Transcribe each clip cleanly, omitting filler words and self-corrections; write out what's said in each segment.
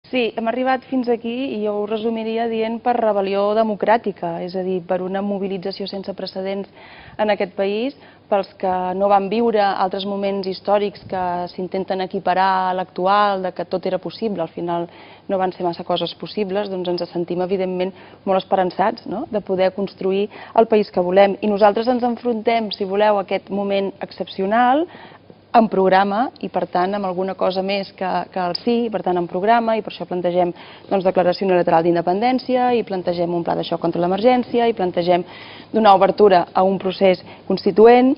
Sí, hem arribat fins aquí i jo ho resumiria dient per rebel·lió democràtica, és a dir, per una mobilització sense precedents en aquest país, pels que no van viure altres moments històrics que s'intenten equiparar a l'actual, de que tot era possible, al final no van ser massa coses possibles, doncs ens sentim evidentment molt esperançats, no?, de poder construir el país que volem. I nosaltres ens enfrontem, si voleu, a aquest moment excepcional, en programa i, per tant, amb alguna cosa més que el sí, per tant, en programa, i per això plantegem declaració unilateral d'independència, i plantegem un pla de xoc contra l'emergència, i plantegem donar obertura a un procés constituent,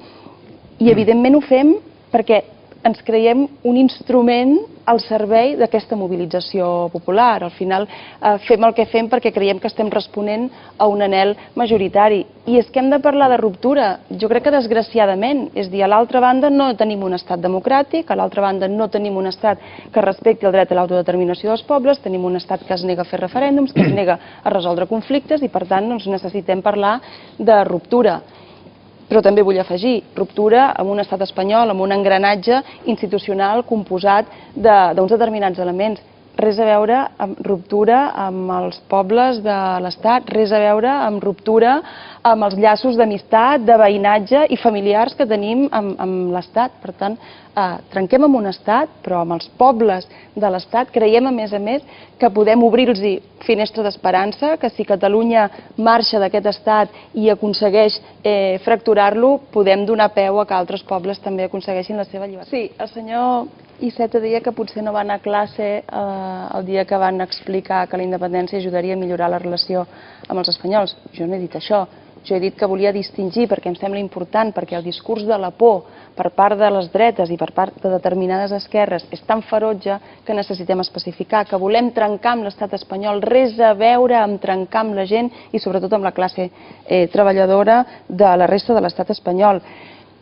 i evidentment ho fem perquè ens creiem un instrument al servei d'aquesta mobilització popular. Al final fem el que fem perquè creiem que estem responent a un anhel majoritari. I és que hem de parlar de ruptura. Jo crec que desgraciadament, és a dir, a l'altra banda no tenim un estat democràtic, a l'altra banda no tenim un estat que respecti el dret a l'autodeterminació dels pobles, tenim un estat que es nega a fer referèndums, que es nega a resoldre conflictes i, per tant, necessitem parlar de ruptura. Però també vull afegir, ruptura amb un estat espanyol, amb un engranatge institucional composat d'uns determinats elements. Res a veure amb ruptura amb els pobles de l'Estat, res a veure amb ruptura amb els llaços d'amistat, de veïnatge i familiars que tenim amb l'Estat. Per tant, trenquem amb un Estat, però amb els pobles de l'Estat creiem, a més, que podem obrir-los finestra d'esperança, que si Catalunya marxa d'aquest Estat i aconsegueix fracturar-lo, podem donar peu a que altres pobles també aconsegueixin la seva llibertat. Sí, el senyor Iceta deia que potser no va anar a classe el dia que van explicar que la independència ajudaria a millorar la relació amb els espanyols. Jo no he dit això. Jo he dit que volia distingir, perquè em sembla important, perquè el discurs de la por per part de les dretes i per part de determinades esquerres és tan ferotge que necessitem especificar que volem trencar amb l'estat espanyol, res a veure amb trencar amb la gent i sobretot amb la classe treballadora de la resta de l'estat espanyol.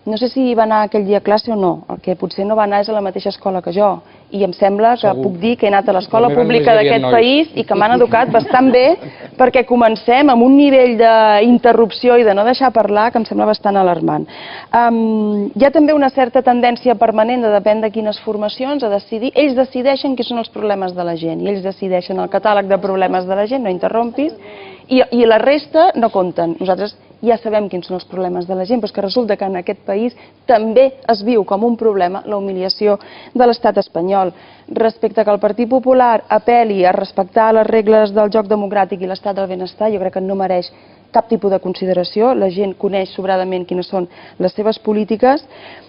No sé si va anar aquell dia a classe o no, el que potser no va anar és a la mateixa escola que jo, i em sembla que puc dir que he anat a l'escola pública d'aquest país i que m'han educat bastant bé, perquè comencem amb un nivell d'interrupció i de no deixar parlar que em sembla bastant alarmant. Hi ha també una certa tendència permanent, de depèn de quines formacions, a decidir, ells decideixen quins són els problemes de la gent, i ells decideixen el catàleg de problemes de la gent, no interrompis, i la resta no compten. Nosaltres ja sabem quins són els problemes de la gent, però és que resulta que en aquest país també es viu com un problema la humiliació de l'estat espanyol. Respecte que el Partit Popular apel·li a respectar les regles del joc democràtic i l'estat del benestar, jo crec que no mereix cap tipus de consideració, la gent coneix sobradament quines són les seves polítiques.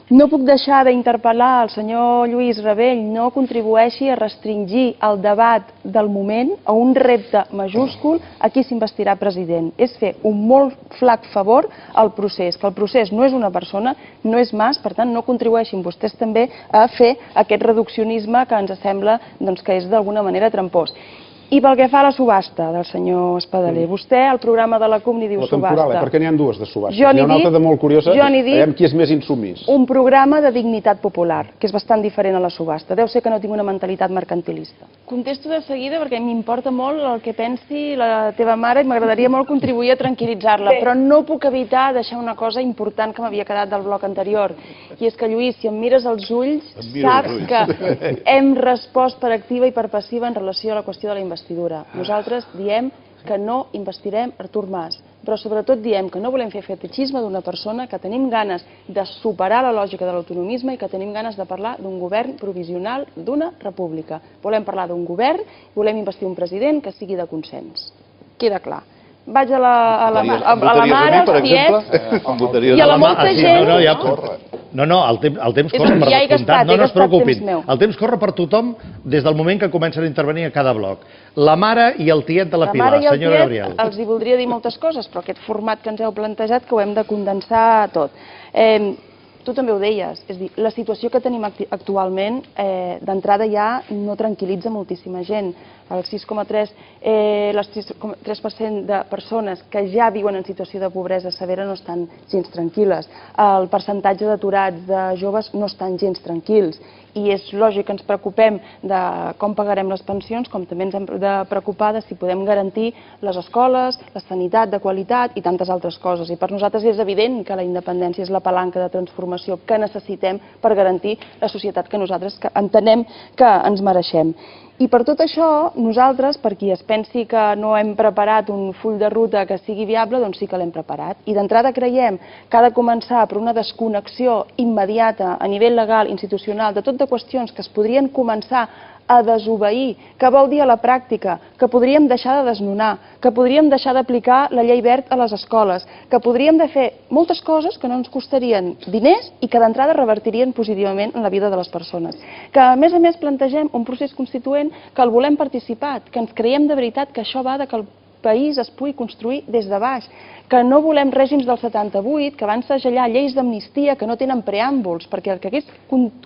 No puc deixar d'interpel·lar el senyor Lluís Rabell, no contribueixi a restringir el debat del moment a un repte majúscul a qui s'investirà president. És fer un molt flac favor al procés, que el procés no és una persona, no és Mas, per tant no contribueixin vostès també a fer aquest reduccionisme que ens sembla que és d'alguna manera trampós. I pel que fa a la subhasta del senyor Espadaler, vostè al programa de la CUP n'hi diu subhasta. La temporal, perquè n'hi ha dues de subhastes. N'hi ha una altra de molt curiosa, veiem qui és més insumís. Un programa de dignitat popular, que és bastant diferent a la subhasta. Deu ser que no tinc una mentalitat mercantilista. Contesto de seguida perquè m'importa molt el que pensi la teva mare i m'agradaria molt contribuir a tranquil·litzar-la, però no puc evitar deixar una cosa important que m'havia quedat del bloc anterior. I és que, Lluís, si em mires als ulls, saps que hem respost per activa i per passiva en relació a la qüestió de la investigació. Nosaltres diem que no investirem Artur Mas, però sobretot diem que no volem fer fetichisme d'una persona, que tenim ganes de superar la lògica de l'autonomisme i que tenim ganes de parlar d'un govern provisional d'una república. Volem parlar d'un govern i volem investir un president que sigui de consens. Queda clar. Vaig a la mare, als tiets, i a la molta gent... No, el temps corre per descomptat, no es preocupin. El temps corre per tothom des del moment que comencen a intervenir a cada bloc. La mare i el tiet de la Pilar, senyora Gabriel. Els hi voldria dir moltes coses, però aquest format que ens heu plantejat que ho hem de condensar tot. Tu també ho deies, és a dir, la situació que tenim actualment d'entrada ja no tranquil·litza moltíssima gent. El 6,3% de persones que ja viuen en situació de pobresa severa no estan gens tranquil·les. El percentatge d'aturats de joves no estan gens tranquils. I és lògic que ens preocupem de com pagarem les pensions, com també ens hem de preocupar de si podem garantir les escoles, la sanitat de qualitat i tantes altres coses. I per nosaltres és evident que la independència és la palanca de transformació que necessitem per garantir la societat que nosaltres entenem que ens mereixem. I per tot això, nosaltres, per qui es pensi que no hem preparat un full de ruta que sigui viable, doncs sí que l'hem preparat. I d'entrada creiem que ha de començar per una desconnexió immediata a nivell legal, institucional, de tot de qüestions que es podrien començar a desobeir, que vol dir a la pràctica, que podríem deixar de desnonar, que podríem deixar d'aplicar la llei Wert a les escoles, que podríem de fer moltes coses que no ens costarien diners i que d'entrada revertirien positivament en la vida de les persones. Que a més plantegem un procés constituent que el volem participat, que ens creiem de veritat que això va de que el país es pugui construir des de baix, que no volem règims del 78, que van segellar lleis d'amnistia que no tenen preàmbuls, perquè el que hagués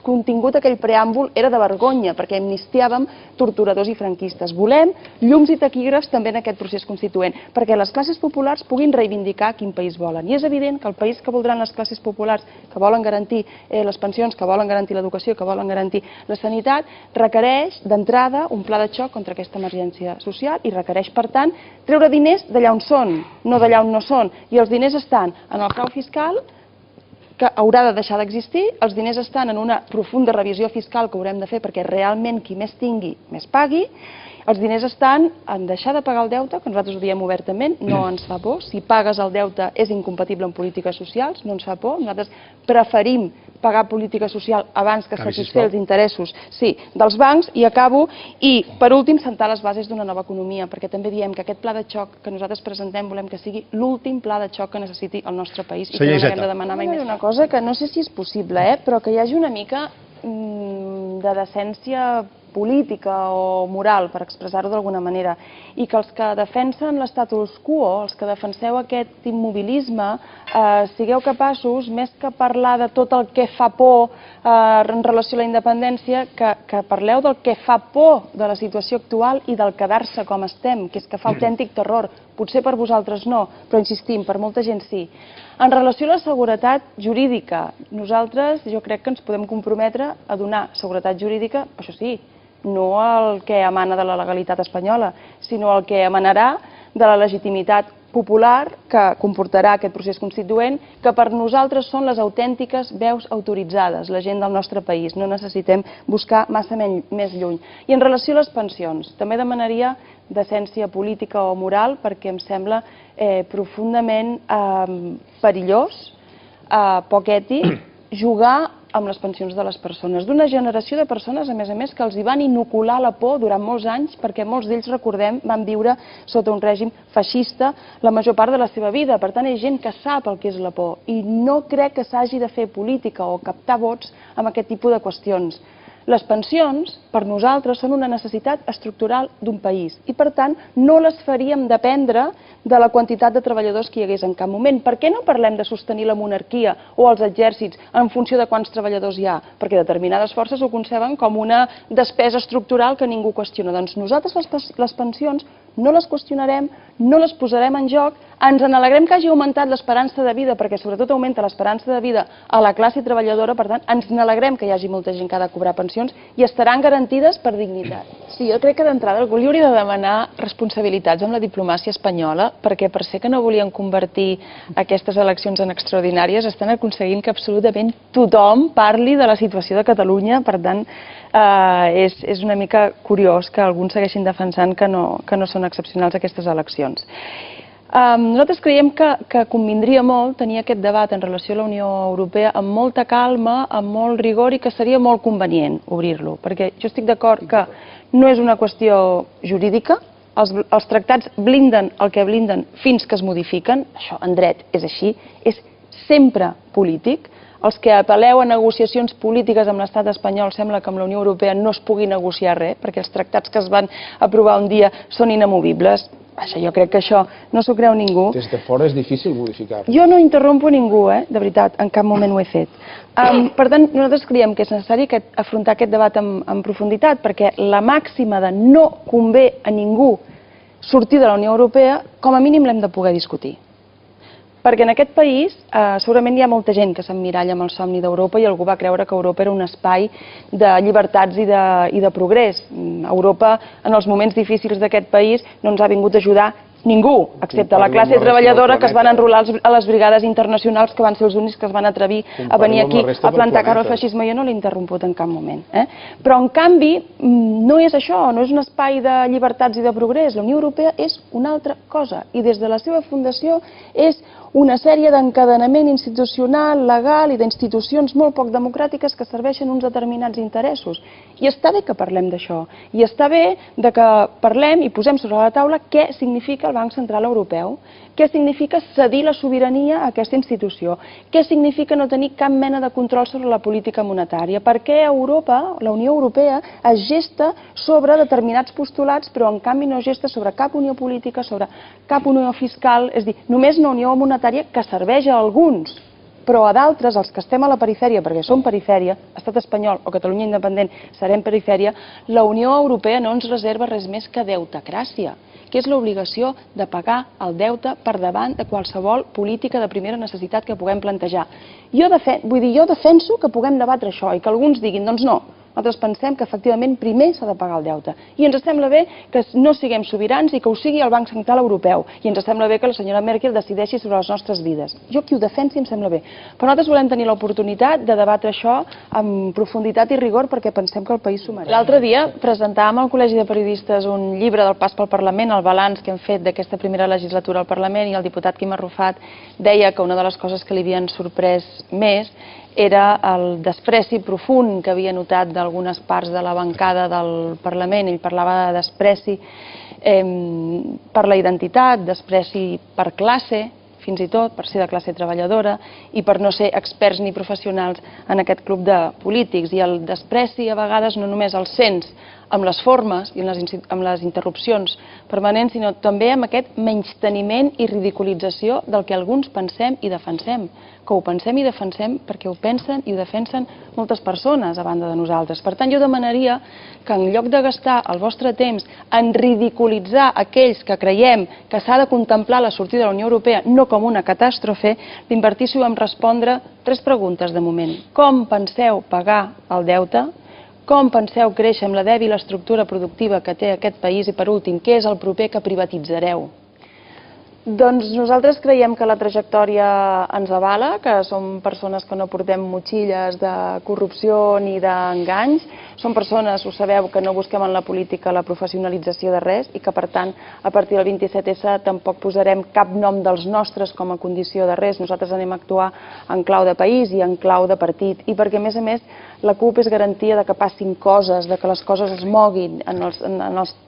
contingut aquell preàmbul era de vergonya, perquè amnistiàvem torturadors i franquistes. Volem llums i taquígrafs també en aquest procés constituent, perquè les classes populars puguin reivindicar quin país volen. I és evident que el país que voldran les classes populars, que volen garantir les pensions, que volen garantir l'educació, que volen garantir la sanitat, requereix d'entrada un pla de xoc contra aquesta emergència social i requereix, per tant, treure diners d'allà on són, no d'allà on no són. I els diners estan en el frau fiscal, que haurà de deixar d'existir, els diners estan en una profunda revisió fiscal que haurem de fer perquè realment qui més tingui, més pagui. Els diners estan en deixar de pagar el deute, que nosaltres ho diem obertament, no ens fa por. Si pagues el deute és incompatible amb polítiques socials, no ens fa por. Nosaltres preferim pagar política social abans que satisfer els interessos dels bancs. I acabo, i per últim, sentar les bases d'una nova economia, perquè també diem que aquest pla de xoc que nosaltres presentem volem que sigui l'últim pla de xoc que necessiti el nostre país i que no l'haguem de demanar mai més. Una cosa que no sé si és possible, però que hi hagi una mica de decència política o moral, per expressar-ho d'alguna manera, i que els que defensen l'estatus quo, els que defenseu aquest immobilisme, sigueu capaços, més que parlar de tot el que fa por en relació a la independència, que parleu del que fa por de la situació actual i del quedar-se com estem, que és que fa autèntic terror. Potser per vosaltres no, però insistim, per molta gent sí. En relació a la seguretat jurídica, nosaltres jo crec que ens podem comprometre a donar seguretat jurídica, això sí, no el que emana de la legalitat espanyola, sinó el que emanarà de la legitimitat popular que comportarà aquest procés constituent, que per nosaltres són les autèntiques veus autoritzades, la gent del nostre país. No necessitem buscar massa més lluny. I en relació a les pensions, també demanaria decència política o moral, perquè em sembla profundament perillós, poc ètic, jugar amb les pensions de les persones, d'una generació de persones, a més, que els hi van inocular la por durant molts anys, perquè molts d'ells, recordem, van viure sota un règim feixista la major part de la seva vida. Per tant, és gent que sap el que és la por i no crec que s'hagi de fer política o captar vots amb aquest tipus de qüestions. Les pensions, per nosaltres, són una necessitat estructural d'un país i, per tant, no les faríem dependre de la quantitat de treballadors que hi hagués en cap moment. Per què no parlem de sostenir la monarquia o els exèrcits en funció de quants treballadors hi ha? Perquè determinades forces ho conceben com una despesa estructural que ningú qüestiona. Doncs nosaltres les pensions no les qüestionarem, no les posarem en joc, ens n'alegrem que hagi augmentat l'esperança de vida, perquè sobretot augmenta l'esperança de vida a la classe treballadora, per tant, ens n'alegrem que hi hagi molta gent que ha de cobrar pensions i estaran garantides per dignitat. Sí, jo crec que d'entrada algú li hauria de demanar responsabilitats amb la diplomàcia espanyola, perquè per ser que no volien convertir aquestes eleccions en extraordinàries, estan aconseguint que absolutament tothom parli de la situació de Catalunya, per tant, és una mica curiós que alguns segueixin defensant que no són excepcionals aquestes eleccions. Nosaltres creiem que convindria molt tenir aquest debat en relació a la Unió Europea amb molta calma, amb molt rigor i que seria molt convenient obrir-lo, perquè jo estic d'acord que no és una qüestió jurídica, els tractats blinden el que blinden fins que es modifiquen, això en dret és així, és sempre polític. Els que apel·leu a negociacions polítiques amb l'estat espanyol sembla que amb la Unió Europea no es pugui negociar res, perquè els tractats que es van aprovar un dia són inamovibles. Jo crec que això no s'ho creu ningú. Des de fora és difícil modificar. Jo no interrompo ningú, de veritat, en cap moment ho he fet. Per tant, nosaltres creiem que és necessari afrontar aquest debat en profunditat, perquè la màxima de no convé a ningú sortir de la Unió Europea, com a mínim l'hem de poder discutir. Perquè en aquest país segurament hi ha molta gent que s'emmiralla amb el somni d'Europa i algú va creure que Europa era un espai de llibertats i de progrés. Europa, en els moments difícils d'aquest país, no ens ha vingut a ajudar Ningú, excepte la classe treballadora que es van enrolar a les brigades internacionals, que van ser els únics que es van atrevir a venir aquí a plantar cara al feixisme. Jo no l'he interromput en cap moment. Però, en canvi, no és això, no és un espai de llibertats i de progrés. La Unió Europea és una altra cosa, i des de la seva fundació és una sèrie d'encadenament institucional, legal i d'institucions molt poc democràtiques que serveixen uns determinats interessos. I està bé que parlem d'això, i està bé que parlem i posem sobre la taula què significa el Banc Central Europeu, què significa cedir la sobirania a aquesta institució, què significa no tenir cap mena de control sobre la política monetària, per què Europa, la Unió Europea, es gesta sobre determinats postulats, però en canvi no gesta sobre cap unió política, sobre cap unió fiscal, és a dir, només una unió monetària que serveix a alguns, però a d'altres, els que estem a la perifèria, perquè som perifèria, Estat espanyol o Catalunya independent serem perifèria, la Unió Europea no ens reserva res més que deutecràcia, que és l'obligació de pagar el deute per davant de qualsevol política de primera necessitat que puguem plantejar. Jo defenso que puguem debatre això i que alguns diguin, doncs no, nosaltres pensem que efectivament primer s'ha de pagar el deute. I ens sembla bé que no siguem sobirans i que ho sigui el Banc Central Europeu. I ens sembla bé que la senyora Merkel decideixi sobre les nostres vides. Jo qui ho defensi em sembla bé. Però nosaltres volem tenir l'oportunitat de debatre això amb profunditat i rigor perquè pensem que el país s'ho mereix. L'altre dia presentàvem al Col·legi de Periodistes un llibre del pas pel Parlament, el balanç que hem fet d'aquesta primera legislatura al Parlament, i el diputat Quim Arrufat deia que una de les coses que li havien sorprès més era el despreci profund que havia notat d'algunes parts de la bancada del Parlament. Ell parlava de despreci per la identitat, despreci per classe, fins i tot per ser de classe treballadora i per no ser experts ni professionals en aquest club de polítics. I el despreci a vegades no només el sents amb les formes i amb les interrupcions permanents, sinó també amb aquest menysteniment i ridiculització del que alguns pensem i defensem, que ho pensem i defensem perquè ho pensen i ho defensen moltes persones a banda de nosaltres. Per tant, jo demanaria que en lloc de gastar el vostre temps en ridiculitzar aquells que creiem que s'ha de contemplar la sortida de la Unió Europea no com una catàstrofe, l'invertíssiu en respondre 3 preguntes de moment. Com penseu pagar el deute? Com penseu créixer amb la dèbil estructura productiva que té aquest país? I per últim, què és el proper que privatitzareu? Doncs nosaltres creiem que la trajectòria ens avala, que som persones que no portem motxilles de corrupció ni d'enganys, som persones, ho sabeu, que no busquem en la política la professionalització de res i que, per tant, a partir del 27S tampoc posarem cap nom dels nostres com a condició de res. Nosaltres anem a actuar en clau de país i en clau de partit. I perquè, a més, la CUP és garantia de que passin coses, de que les coses es moguin en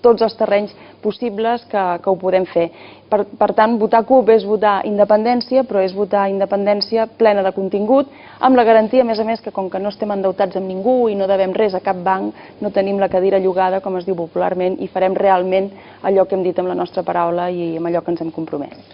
tots els terrenys possibles que ho podem fer. Per tant, votar CUP és votar independència, però és votar independència plena de contingut, amb la garantia, a més, que com que no estem endeutats amb ningú i no devem res a cap banc, no tenim la cadira llogada, com es diu popularment, i farem realment allò que hem dit amb la nostra paraula i amb allò que ens hem compromès.